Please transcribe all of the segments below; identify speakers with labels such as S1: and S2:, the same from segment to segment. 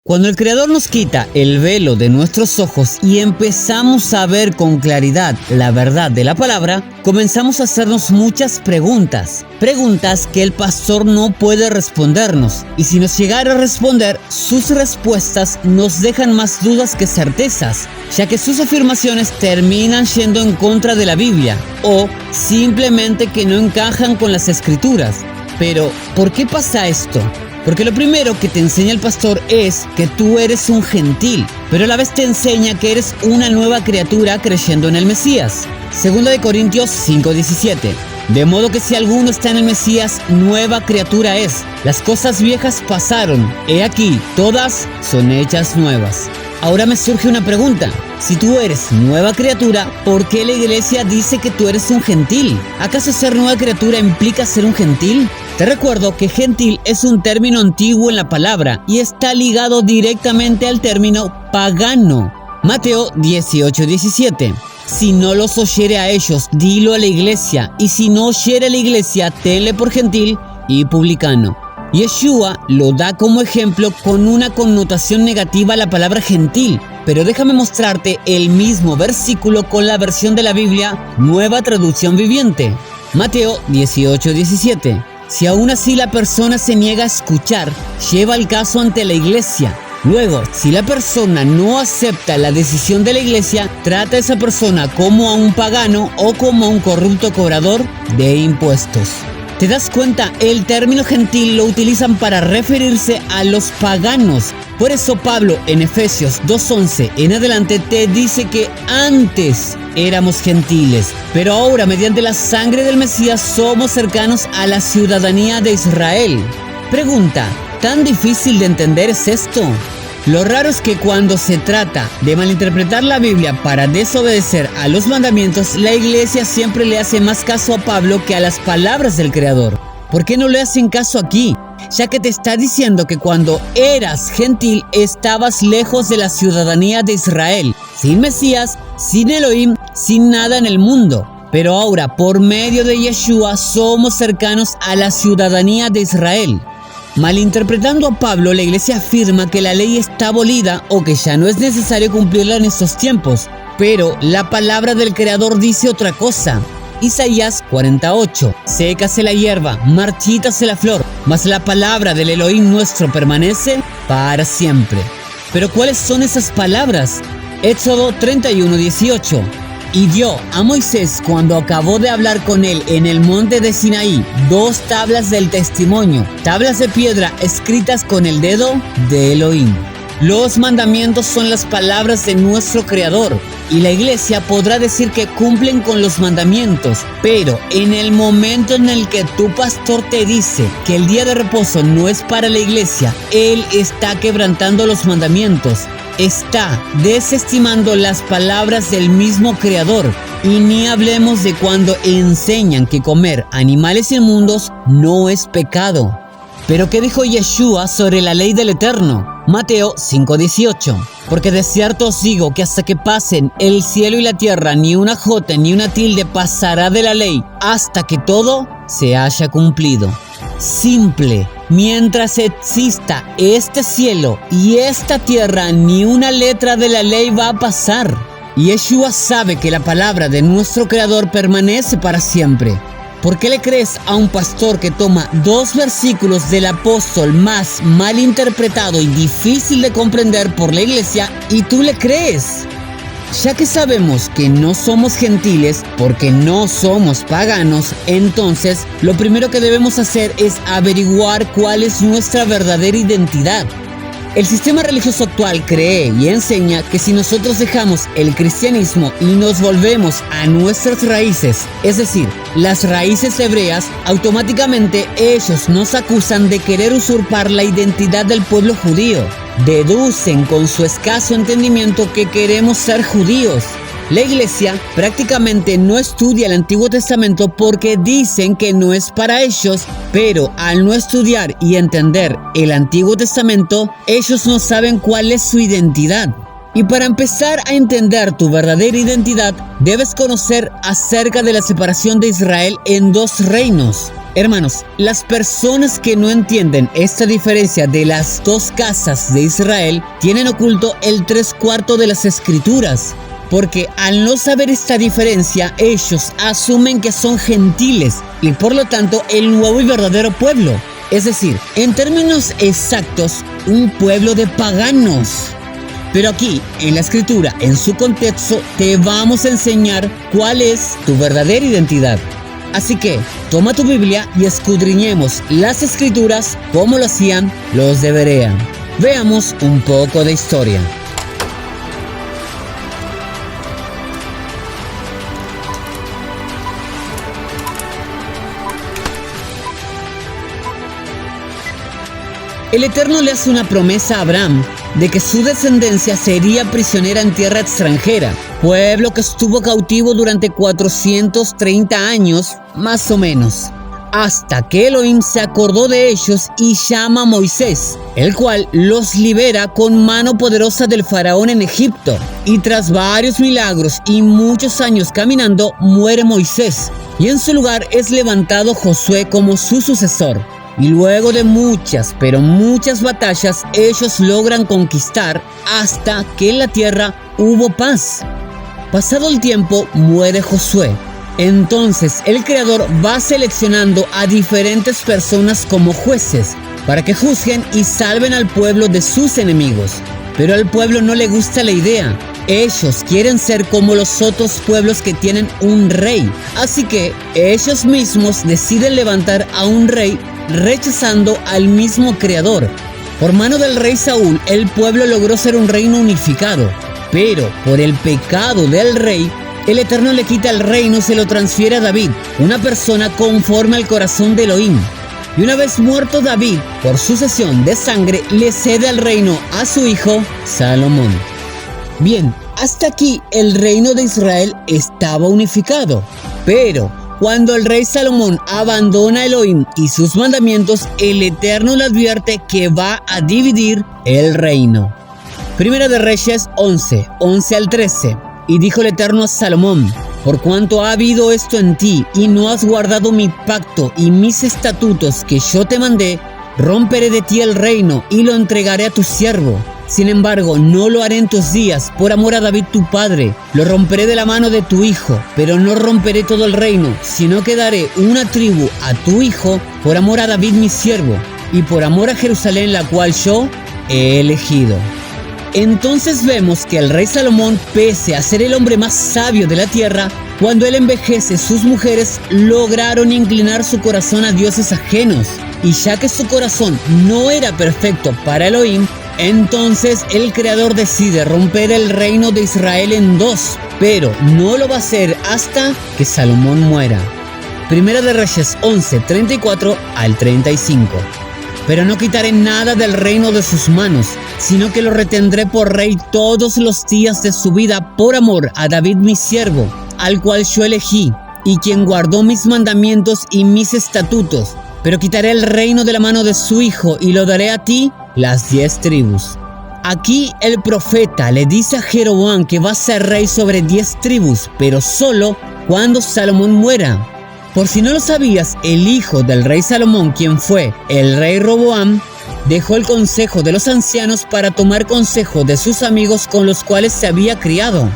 S1: Cuando el Creador nos quita el velo de nuestros ojos y empezamos a ver con claridad la verdad de la palabra, comenzamos a hacernos muchas preguntas. Preguntas que el pastor no puede respondernos. Y si nos llegara a responder, sus respuestas nos dejan más dudas que certezas, ya que sus afirmaciones terminan yendo en contra de la Biblia o simplemente que no encajan con las Escrituras. Pero, ¿por qué pasa esto? Porque lo primero que te enseña el pastor es que tú eres un gentil, pero a la vez te enseña que eres una nueva criatura creyendo en el Mesías. 2 Corintios 5:17. De modo que si alguno está en el Mesías, nueva criatura es. Las cosas viejas pasaron, he aquí, todas son hechas nuevas. Ahora me surge una pregunta. Si tú eres nueva criatura, ¿por qué la iglesia dice que tú eres un gentil? ¿Acaso ser nueva criatura implica ser un gentil? Te recuerdo que gentil es un término antiguo en la palabra y está ligado directamente al término pagano. Mateo 18:17. Si no los oyere a ellos, dilo a la iglesia, y si no oyere a la iglesia, tenle por gentil y publicano. Yeshua lo da como ejemplo con una connotación negativa a la palabra gentil, pero déjame mostrarte el mismo versículo con la versión de la Biblia, Nueva Traducción Viviente. Mateo 18:17. Si aún así la persona se niega a escuchar, lleva el caso ante la iglesia. Luego, si la persona no acepta la decisión de la iglesia, trata a esa persona como a un pagano o como a un corrupto cobrador de impuestos. ¿Te das cuenta? El término gentil lo utilizan para referirse a los paganos. Por eso Pablo en Efesios 2:11 en adelante te dice que antes éramos gentiles, pero ahora mediante la sangre del Mesías somos cercanos a la ciudadanía de Israel. Pregunta, ¿tan difícil de entender es esto? Lo raro es que cuando se trata de malinterpretar la Biblia para desobedecer a los mandamientos, la iglesia siempre le hace más caso a Pablo que a las palabras del Creador. ¿Por qué no le hacen caso aquí? Ya que te está diciendo que cuando eras gentil estabas lejos de la ciudadanía de Israel, sin Mesías, sin Elohim, sin nada en el mundo. Pero ahora, por medio de Yeshua, somos cercanos a la ciudadanía de Israel. Malinterpretando a Pablo, la iglesia afirma que la ley está abolida o que ya no es necesario cumplirla en estos tiempos. Pero la palabra del Creador dice otra cosa. Isaías 48. Sécase la hierba, marchítase la flor, mas la palabra del Elohim nuestro permanece para siempre. Pero ¿cuáles son esas palabras? Éxodo 31:18. Y dio a Moisés, cuando acabó de hablar con él en el monte de Sinaí, 2 tablas del testimonio, tablas de piedra escritas con el dedo de Elohim. Los mandamientos son las palabras de nuestro Creador, y la iglesia podrá decir que cumplen con los mandamientos, pero en el momento en el que tu pastor te dice que el día de reposo no es para la iglesia, él está quebrantando los mandamientos. Está desestimando las palabras del mismo Creador. Y ni hablemos de cuando enseñan que comer animales inmundos no es pecado. Pero ¿qué dijo Yeshua sobre la ley del Eterno? Mateo 5:18. Porque de cierto os digo que hasta que pasen el cielo y la tierra, ni una jota ni una tilde pasará de la ley, hasta que todo se haya cumplido. Simple. Mientras exista este cielo y esta tierra, ni una letra de la ley va a pasar. Y Yeshua sabe que la palabra de nuestro Creador permanece para siempre. ¿Por qué le crees a un pastor que toma 2 versículos del apóstol más mal interpretado y difícil de comprender por la iglesia y tú le crees? Ya que sabemos que no somos gentiles porque no somos paganos, entonces lo primero que debemos hacer es averiguar cuál es nuestra verdadera identidad. El sistema religioso actual cree y enseña que si nosotros dejamos el cristianismo y nos volvemos a nuestras raíces, es decir, las raíces hebreas, automáticamente ellos nos acusan de querer usurpar la identidad del pueblo judío. Deducen con su escaso entendimiento que queremos ser judíos. La iglesia prácticamente no estudia el Antiguo Testamento porque dicen que no es para ellos, pero al no estudiar y entender el Antiguo Testamento, ellos no saben cuál es su identidad. Y para empezar a entender tu verdadera identidad, debes conocer acerca de la separación de Israel en dos reinos. Hermanos, las personas que no entienden esta diferencia de las dos casas de Israel tienen oculto el 3/4 de las Escrituras, porque al no saber esta diferencia, ellos asumen que son gentiles y por lo tanto el nuevo y verdadero pueblo. Es decir, en términos exactos, un pueblo de paganos. Pero aquí, en la Escritura, en su contexto, te vamos a enseñar cuál es tu verdadera identidad. Así que, toma tu Biblia y escudriñemos las Escrituras como lo hacían los de Berea. Veamos un poco de historia. El Eterno le hace una promesa a Abraham de que su descendencia sería prisionera en tierra extranjera, pueblo que estuvo cautivo durante 430 años, más o menos, hasta que Elohim se acordó de ellos y llama a Moisés, el cual los libera con mano poderosa del faraón en Egipto. Y tras varios milagros y muchos años caminando, muere Moisés, y en su lugar es levantado Josué como su sucesor. Y luego de muchas, pero muchas batallas, ellos logran conquistar hasta que en la tierra hubo paz. Pasado el tiempo, muere Josué. Entonces el Creador va seleccionando a diferentes personas como jueces para que juzguen y salven al pueblo de sus enemigos. Pero al pueblo no le gusta la idea. Ellos quieren ser como los otros pueblos que tienen un rey. Así que ellos mismos deciden levantar a un rey, rechazando al mismo Creador. Por mano del rey Saúl, el pueblo logró ser un reino unificado, pero por el pecado del rey, el Eterno le quita el reino y se lo transfiere a David, una persona conforme al corazón de Elohim. Y una vez muerto David, por sucesión de sangre, le cede el reino a su hijo Salomón. Bien, hasta aquí el reino de Israel estaba unificado, pero cuando el rey Salomón abandona a Elohim y sus mandamientos, el Eterno le advierte que va a dividir el reino. Primera de Reyes 11 al 13. Y dijo el Eterno a Salomón: por cuanto ha habido esto en ti, y no has guardado mi pacto y mis estatutos que yo te mandé, romperé de ti el reino y lo entregaré a tu siervo. Sin embargo, no lo haré en tus días, por amor a David tu padre. Lo romperé de la mano de tu hijo, pero no romperé todo el reino, sino que daré una tribu a tu hijo, por amor a David mi siervo, y por amor a Jerusalén, la cual yo he elegido. Entonces vemos que el rey Salomón, pese a ser el hombre más sabio de la tierra, cuando él envejece, sus mujeres lograron inclinar su corazón a dioses ajenos. Y ya que su corazón no era perfecto para Elohim, entonces el Creador decide romper el reino de Israel en dos, pero no lo va a hacer hasta que Salomón muera. Primera de Reyes 11, 34 al 35. Pero no quitaré nada del reino de sus manos, sino que lo retendré por rey todos los días de su vida, por amor a David mi siervo, al cual yo elegí, y quien guardó mis mandamientos y mis estatutos. Pero quitaré el reino de la mano de su hijo, y lo daré a ti, las 10 tribus. Aquí el profeta le dice a Jeroboam que va a ser rey sobre 10 tribus, pero solo cuando Salomón muera. Por si no lo sabías, el hijo del rey Salomón, quien fue el rey Roboam, dejó el consejo de los ancianos para tomar consejo de sus amigos con los cuales se había criado.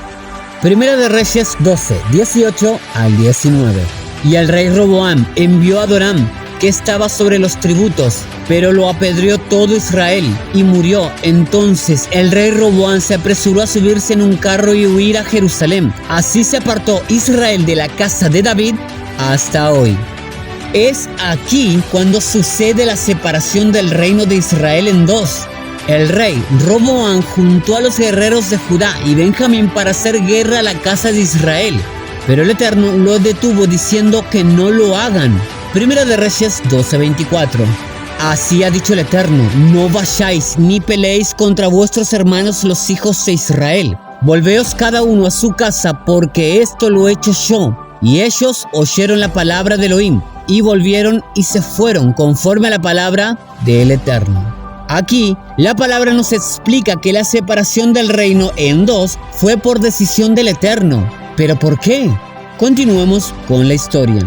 S1: Primera de Reyes 12, 18 al 19. Y el rey Roboam envió a Doram, que estaba sobre los tributos, pero lo apedreó todo Israel y murió. Entonces el rey Roboam se apresuró a subirse en un carro y huir a Jerusalén. Así se apartó Israel de la casa de David hasta hoy. Es aquí cuando sucede la separación del reino de Israel en dos. El rey Roboam juntó a los guerreros de Judá y Benjamín para hacer guerra a la casa de Israel, pero el Eterno lo detuvo diciendo que no lo hagan. Primera de Reyes 12:24. Así ha dicho el Eterno: no vayáis ni peleéis contra vuestros hermanos los hijos de Israel. Volveos cada uno a su casa, porque esto lo he hecho yo. Y ellos oyeron la palabra de Elohim, y volvieron y se fueron conforme a la palabra del Eterno. Aquí, la palabra nos explica que la separación del reino en dos fue por decisión del Eterno. ¿Pero por qué? Continuemos con la historia.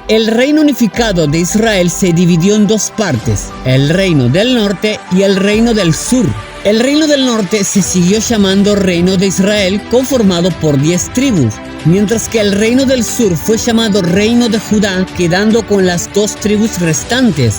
S1: El reino unificado de Israel se dividió en dos partes, el reino del norte y el reino del sur. El reino del norte se siguió llamando Reino de Israel, conformado por 10 tribus, mientras que el reino del sur fue llamado Reino de Judá, quedando con las 2 tribus restantes.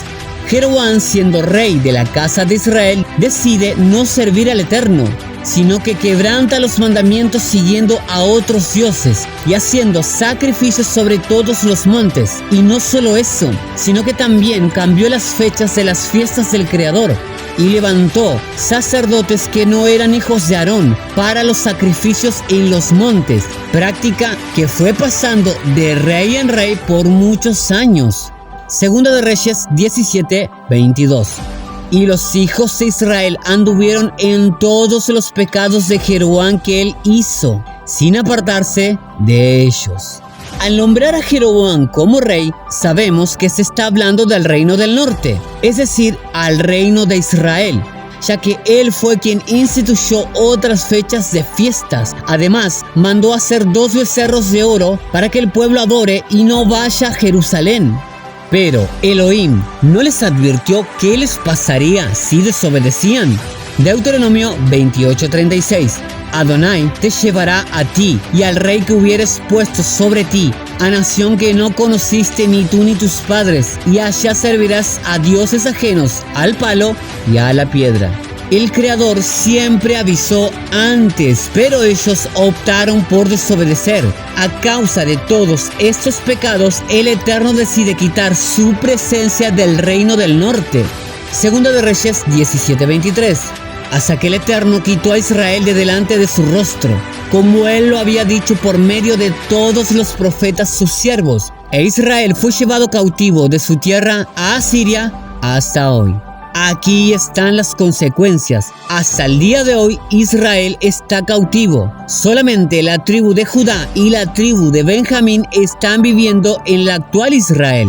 S1: Jeroboam, siendo rey de la casa de Israel, decide no servir al Eterno, sino que quebranta los mandamientos siguiendo a otros dioses y haciendo sacrificios sobre todos los montes. Y no solo eso, sino que también cambió las fechas de las fiestas del Creador y levantó sacerdotes que no eran hijos de Aarón para los sacrificios en los montes, práctica que fue pasando de rey en rey por muchos años. Segunda de Reyes 17:22. Y los hijos de Israel anduvieron en todos los pecados de Jeroboam que él hizo, sin apartarse de ellos. Al nombrar a Jeroboam como rey, sabemos que se está hablando del reino del norte, es decir, al reino de Israel, ya que él fue quien instituyó otras fechas de fiestas. Además, mandó hacer 2 becerros de oro para que el pueblo adore y no vaya a Jerusalén. Pero Elohim no les advirtió qué les pasaría si desobedecían. Deuteronomio 28:36. Adonai te llevará a ti y al rey que hubieres puesto sobre ti, a nación que no conociste ni tú ni tus padres, y allá servirás a dioses ajenos, al palo y a la piedra. El Creador siempre avisó antes, pero ellos optaron por desobedecer. A causa de todos estos pecados, el Eterno decide quitar su presencia del reino del norte. Segunda de Reyes 17:23. Hasta que el Eterno quitó a Israel de delante de su rostro, como él lo había dicho por medio de todos los profetas sus siervos. E Israel fue llevado cautivo de su tierra a Asiria hasta hoy. Aquí están las consecuencias. Hasta el día de hoy Israel está cautivo. Solamente la tribu de Judá y la tribu de Benjamín están viviendo en la actual Israel.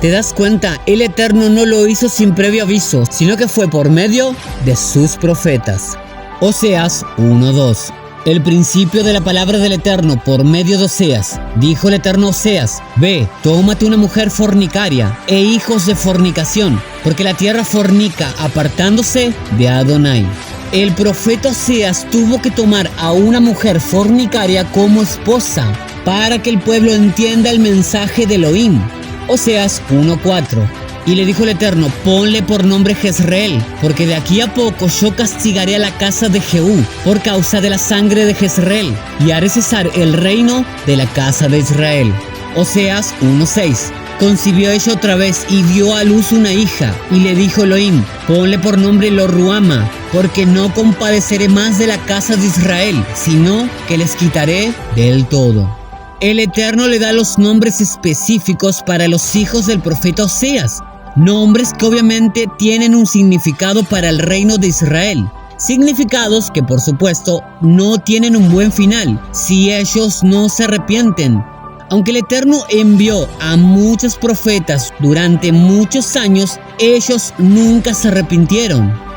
S1: ¿Te das cuenta? El Eterno no lo hizo sin previo aviso, sino que fue por medio de sus profetas. Oseas 1:2. El principio de la palabra del Eterno por medio de Oseas. Dijo el Eterno a Oseas: ve, tómate una mujer fornicaria e hijos de fornicación, porque la tierra fornica apartándose de Adonai. El profeta Oseas tuvo que tomar a una mujer fornicaria como esposa para que el pueblo entienda el mensaje de Elohim. Oseas 1:4. Y le dijo el Eterno: ponle por nombre Jezreel, porque de aquí a poco yo castigaré a la casa de Jehú por causa de la sangre de Jezreel, y haré cesar el reino de la casa de Israel. Oseas 1:6. Concibió ella otra vez y dio a luz una hija, y le dijo Elohim: ponle por nombre Lo-Ruama, porque no compadeceré más de la casa de Israel, sino que les quitaré del todo. El Eterno le da los nombres específicos para los hijos del profeta Oseas, nombres que obviamente tienen un significado para el reino de Israel, significados que por supuesto no tienen un buen final si ellos no se arrepienten. Aunque el Eterno envió a muchos profetas durante muchos años, ellos nunca se arrepintieron.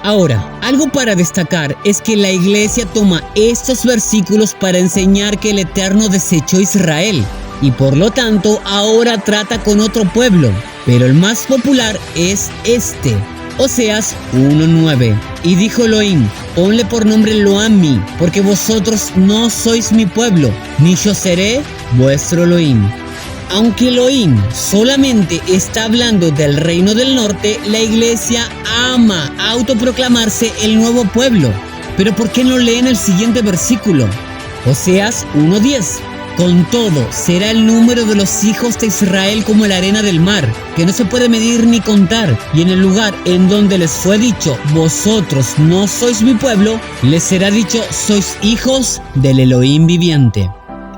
S1: Ahora, algo para destacar es que la iglesia toma estos versículos para enseñar que el Eterno desechó a Israel y por lo tanto ahora trata con otro pueblo, pero el más popular es este. Oseas 1:9. Y dijo Elohim: ponle por nombre Lo-Ammi, porque vosotros no sois mi pueblo, ni yo seré vuestro Elohim. Aunque Elohim solamente está hablando del reino del norte, la iglesia ama autoproclamarse el nuevo pueblo. Pero ¿por qué no leen el siguiente versículo? Oseas 1:10. Con todo, será el número de los hijos de Israel como la arena del mar, que no se puede medir ni contar. Y en el lugar en donde les fue dicho: vosotros no sois mi pueblo, les será dicho: sois hijos del Elohim viviente.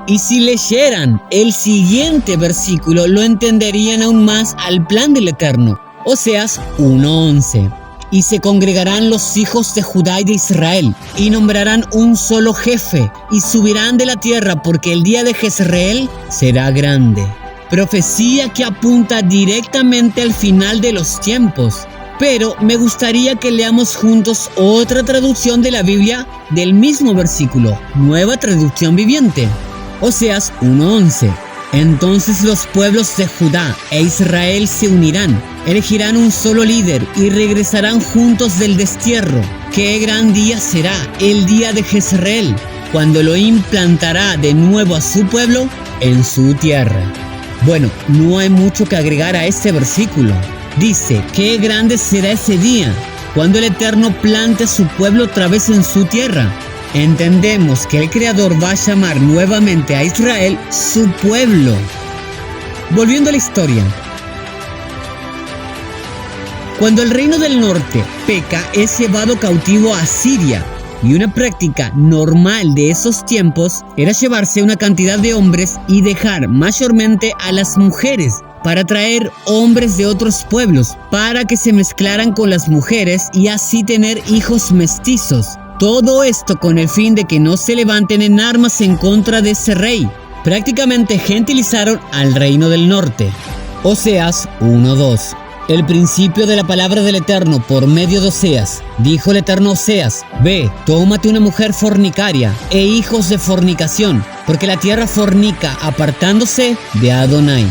S1: Y si leyeran el siguiente versículo, lo entenderían aún más al plan del Eterno. Oseas 1:11. Y se congregarán los hijos de Judá y de Israel, y nombrarán un solo jefe, y subirán de la tierra, porque el día de Jezreel será grande. profecía que apunta directamente al final de los tiempos. Pero me gustaría que leamos juntos otra traducción de la Biblia del mismo versículo, Nueva Traducción Viviente. Oseas 1:11. Entonces los pueblos de Judá e Israel se unirán, elegirán un solo líder y regresarán juntos del destierro. ¡Qué gran día será el día de Jezreel, cuando Elohim plantará de nuevo a su pueblo en su tierra! Bueno, no hay mucho que agregar a este versículo. Dice, qué grande será ese día, cuando el Eterno plante a su pueblo otra vez en su tierra. Entendemos que el Creador va a llamar nuevamente a Israel su pueblo. Volviendo a la historia. Cuando el reino del norte peca, es llevado cautivo a Asiria. Y una práctica normal de esos tiempos era llevarse una cantidad de hombres y dejar mayormente a las mujeres, para traer hombres de otros pueblos, para que se mezclaran con las mujeres y así tener hijos mestizos. Todo esto con el fin de que no se levanten en armas en contra de ese rey. Prácticamente gentilizaron al reino del norte. Oseas 1:2. El principio de la palabra del Eterno por medio de Oseas. Dijo el Eterno a Oseas: ve, tómate una mujer fornicaria e hijos de fornicación, porque la tierra fornica apartándose de Adonai.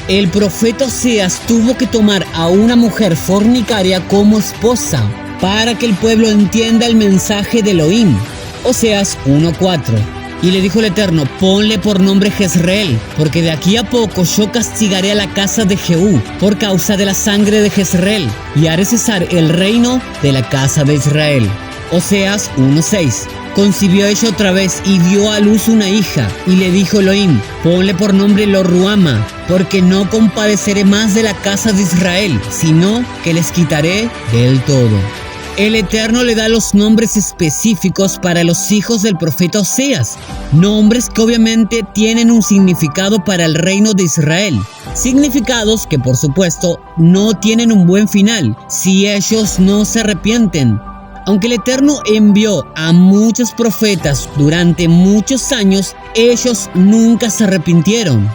S1: El profeta Oseas tuvo que tomar a una mujer fornicaria como esposa para que el pueblo entienda el mensaje de Elohim. Oseas 1:4. Y le dijo el Eterno: ponle por nombre Jezreel, porque de aquí a poco yo castigaré a la casa de Jehú por causa de la sangre de Jezreel, y haré cesar el reino de la casa de Israel. Oseas 1:6. Concibió ella otra vez y dio a luz una hija, y le dijo Elohim: ponle por nombre Lo-Ruama, porque no compadeceré más de la casa de Israel, sino que les quitaré del todo. El Eterno le da los nombres específicos para los hijos del profeta Oseas, nombres que obviamente tienen un significado para el reino de Israel, significados que por supuesto no tienen un buen final si ellos no se arrepienten. Aunque el Eterno envió a muchos profetas durante muchos años, ellos nunca se arrepintieron.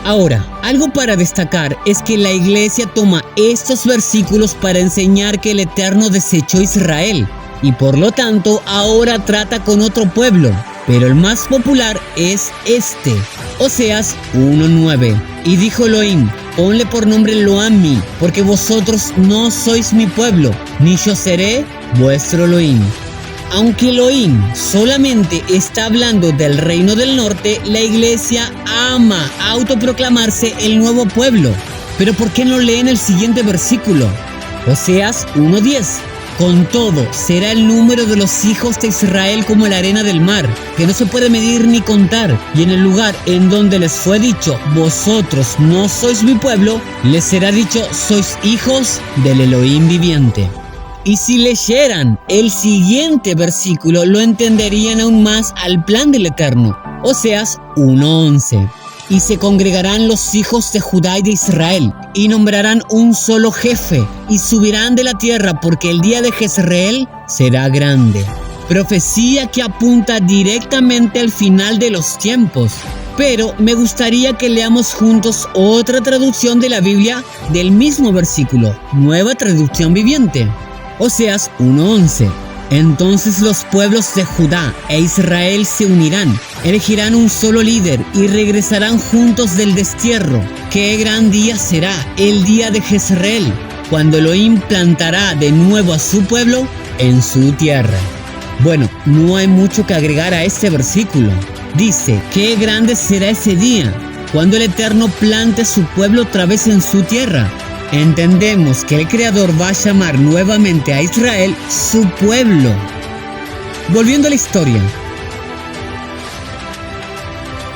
S1: Ahora, algo para destacar es que la iglesia toma estos versículos para enseñar que el Eterno desechó a Israel y por lo tanto ahora trata con otro pueblo, pero el más popular es este, Oseas 1:9. Y dijo Elohim: ponle por nombre Lo-Ammi, porque vosotros no sois mi pueblo, ni yo seré vuestro Elohim. Aunque Elohim solamente está hablando del reino del norte, la iglesia ama autoproclamarse el nuevo pueblo. Pero ¿por qué no leen el siguiente versículo? Oseas 1:10. Con todo, será el número de los hijos de Israel como la arena del mar, que no se puede medir ni contar. Y en el lugar en donde les fue dicho: vosotros no sois mi pueblo, les será dicho: sois hijos del Elohim viviente. Y si leyeran el siguiente versículo, lo entenderían aún más al plan del Eterno. Oseas 1:11. Y se congregarán los hijos de Judá y de Israel, y nombrarán un solo jefe, y subirán de la tierra, porque el día de Jezreel será grande. Profecía que apunta directamente al final de los tiempos. Pero me gustaría que leamos juntos otra traducción de la Biblia del mismo versículo, Nueva Traducción Viviente. Oseas 1:11. Entonces los pueblos de Judá e Israel se unirán, elegirán un solo líder y regresarán juntos del destierro. ¡Qué gran día será el día de Jezreel, cuando Elohim plantará de nuevo a su pueblo en su tierra! Bueno, no hay mucho que agregar a este versículo. Dice, qué grande será ese día, cuando el Eterno plante a su pueblo otra vez en su tierra. Entendemos que el Creador va a llamar nuevamente a Israel su pueblo. Volviendo a la historia.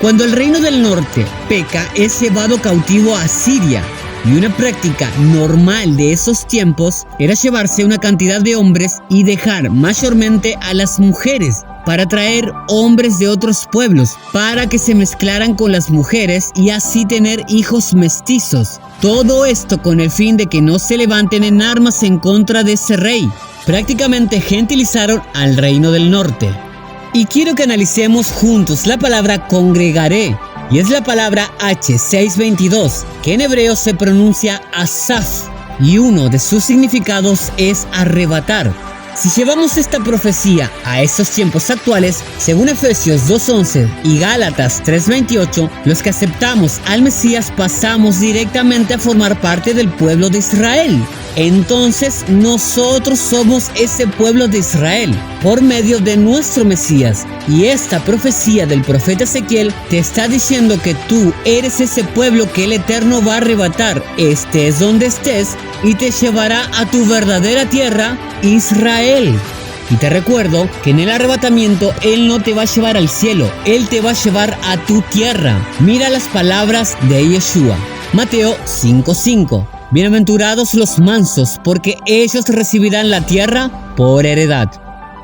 S1: Cuando el reino del norte peca, es llevado cautivo a Asiria. Y una práctica normal de esos tiempos era llevarse una cantidad de hombres y dejar mayormente a las mujeres, para traer hombres de otros pueblos, para que se mezclaran con las mujeres y así tener hijos mestizos. Todo esto con el fin de que no se levanten en armas en contra de ese rey. Prácticamente gentilizaron al reino del norte. Y quiero que analicemos juntos la palabra congregaré. y es la palabra H622, que en hebreo se pronuncia asaf, y uno de sus significados es arrebatar. Si llevamos esta profecía a estos tiempos actuales, según Efesios 2:11 y Gálatas 3:28, los que aceptamos al Mesías pasamos directamente a formar parte del pueblo de Israel. Entonces nosotros somos ese pueblo de Israel por medio de nuestro Mesías. Y esta profecía del profeta Ezequiel te está diciendo que tú eres ese pueblo que el Eterno va a arrebatar, estés donde estés, y te llevará a tu verdadera tierra, Israel. Y te recuerdo que en el arrebatamiento Él no te va a llevar al cielo, Él te va a llevar a tu tierra. Mira las palabras de Yeshua. Mateo 5:5. Bienaventurados los mansos, porque ellos recibirán la tierra por heredad.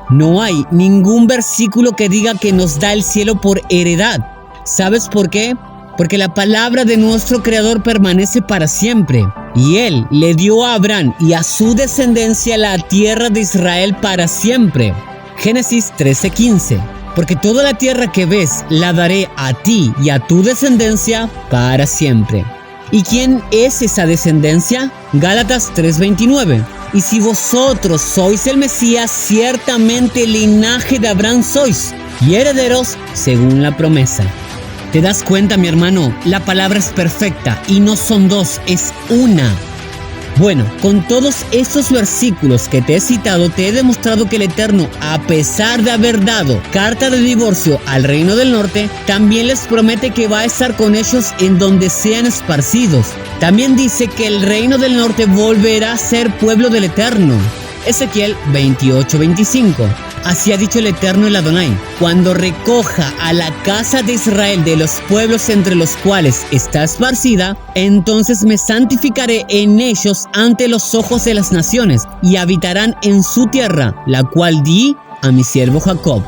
S1: No hay ningún versículo que diga que nos da el cielo por heredad. ¿Sabes por qué? Porque la palabra de nuestro Creador permanece para siempre. Y Él le dio a Abraham y a su descendencia la tierra de Israel para siempre. Génesis 13:15. Porque toda la tierra que ves la daré a ti y a tu descendencia para siempre. ¿Y quién es esa descendencia? Gálatas 3:29. Y si vosotros sois el Mesías, ciertamente linaje de Abraham sois, y herederos según la promesa. ¿Te das cuenta, mi hermano? La palabra es perfecta y no son dos, es una. Bueno, con todos estos versículos que te he citado, te he demostrado que el Eterno, a pesar de haber dado carta de divorcio al reino del norte, también les promete que va a estar con ellos en donde sean esparcidos. También dice que el reino del norte volverá a ser pueblo del Eterno. Ezequiel 28:25. Así ha dicho el Eterno el Adonai: cuando recoja a la casa de Israel de los pueblos entre los cuales está esparcida, entonces me santificaré en ellos ante los ojos de las naciones, y habitarán en su tierra, la cual di a mi siervo Jacob.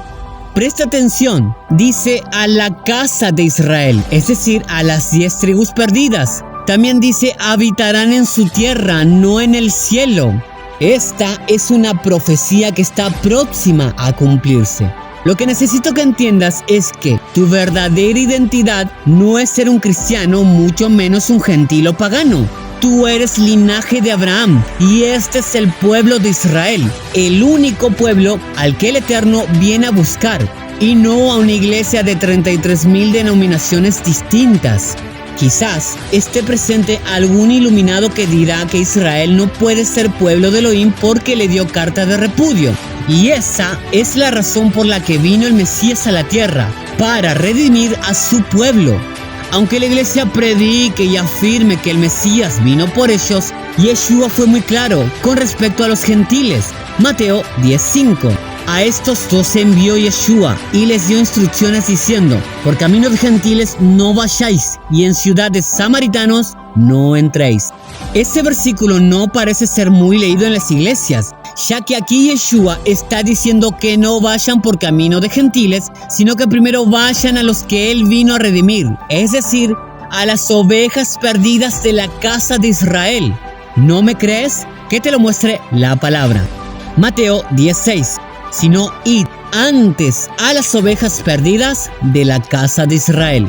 S1: Presta atención, dice a la casa de Israel, es decir, a las 10 tribus perdidas. También dice habitarán en su tierra, no en el cielo. Esta es una profecía que está próxima a cumplirse. Lo que necesito que entiendas es que tu verdadera identidad no es ser un cristiano, mucho menos un gentil o pagano. Tú eres linaje de Abraham y este es el pueblo de Israel, el único pueblo al que el Eterno viene a buscar, y no a una iglesia de 33,000 denominaciones distintas. Quizás esté presente algún iluminado que dirá que Israel no puede ser pueblo de Elohim porque le dio carta de repudio. Y esa es la razón por la que vino el Mesías a la tierra, para redimir a su pueblo. Aunque la iglesia predique y afirme que el Mesías vino por ellos, Yeshua fue muy claro con respecto a los gentiles. Mateo 10:5. A estos dos envió Yeshua y les dio instrucciones diciendo: por camino de gentiles no vayáis, y en ciudades samaritanos no entréis. Este versículo no parece ser muy leído en las iglesias, ya que aquí Yeshua está diciendo que no vayan por camino de gentiles, sino que primero vayan a los que Él vino a redimir, es decir, a las ovejas perdidas de la casa de Israel. ¿No me crees? Que te lo muestre la palabra. Mateo 10:6. Sino id antes a las ovejas perdidas de la casa de Israel.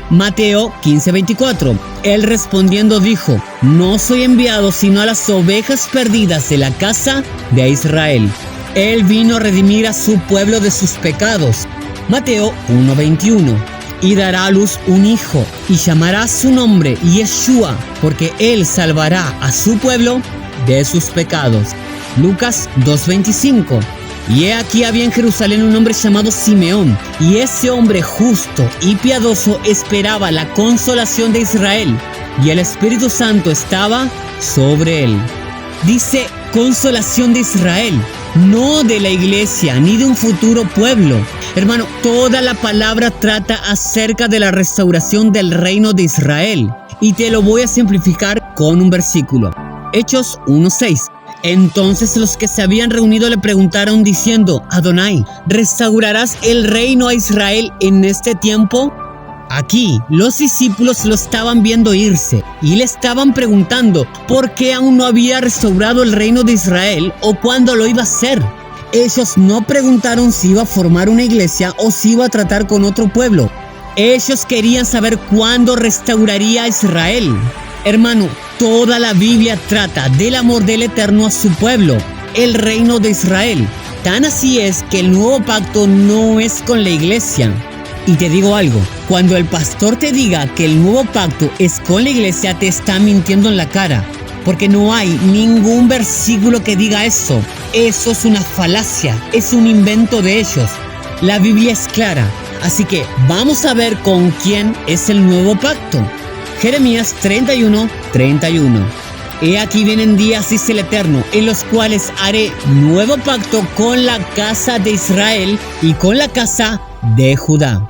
S1: Mateo 15:24. Él respondiendo dijo: no soy enviado sino a las ovejas perdidas de la casa de Israel. Él vino a redimir a su pueblo de sus pecados. Mateo 1:21. Y dará a luz un hijo, y llamará su nombre Yeshua, porque él salvará a su pueblo de sus pecados. Lucas 2:25. Y he aquí había en Jerusalén un hombre llamado Simeón, y ese hombre justo y piadoso esperaba la consolación de Israel, y el Espíritu Santo estaba sobre él. Dice consolación de Israel, no de la iglesia ni de un futuro pueblo. Hermano, toda la palabra trata acerca de la restauración del reino de Israel, y te lo voy a simplificar con un versículo. Hechos 1:6. Entonces los que se habían reunido le preguntaron diciendo: Adonai, ¿restaurarás el reino a Israel en este tiempo? Aquí los discípulos lo estaban viendo irse y le estaban preguntando por qué aún no había restaurado el reino de Israel o cuándo lo iba a hacer. Ellos no preguntaron si iba a formar una iglesia o si iba a tratar con otro pueblo. Ellos querían saber cuándo restauraría a Israel. Hermano, toda la Biblia trata del amor del Eterno a su pueblo, el reino de Israel. Tan así es que el nuevo pacto no es con la iglesia. Y te digo algo, cuando el pastor te diga que el nuevo pacto es con la iglesia, te está mintiendo en la cara. Porque no hay ningún versículo que diga eso. Eso es una falacia, es un invento de ellos. La Biblia es clara, así que vamos a ver con quién es el nuevo pacto. Jeremías 31:31. He aquí vienen días, dice el Eterno, en los cuales haré nuevo pacto con la casa de Israel y con la casa de Judá.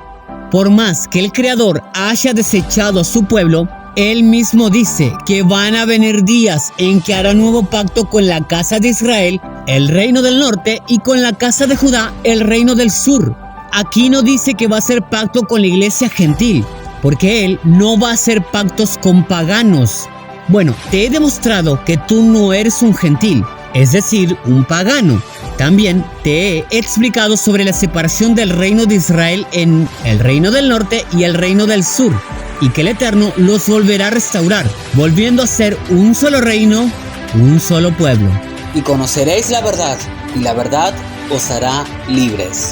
S1: Por más que el Creador haya desechado a su pueblo, Él mismo dice que van a venir días en que hará nuevo pacto con la casa de Israel, el reino del norte, y con la casa de Judá, el reino del sur. Aquí no dice que va a hacer pacto con la iglesia gentil, porque Él no va a hacer pactos con paganos. Bueno, te he demostrado que tú no eres un gentil, es decir, un pagano. También te he explicado sobre la separación del reino de Israel en el reino del norte y el reino del sur, y que el Eterno los volverá a restaurar, volviendo a ser un solo reino, un solo pueblo.
S2: Y conoceréis la verdad, y la verdad os hará libres.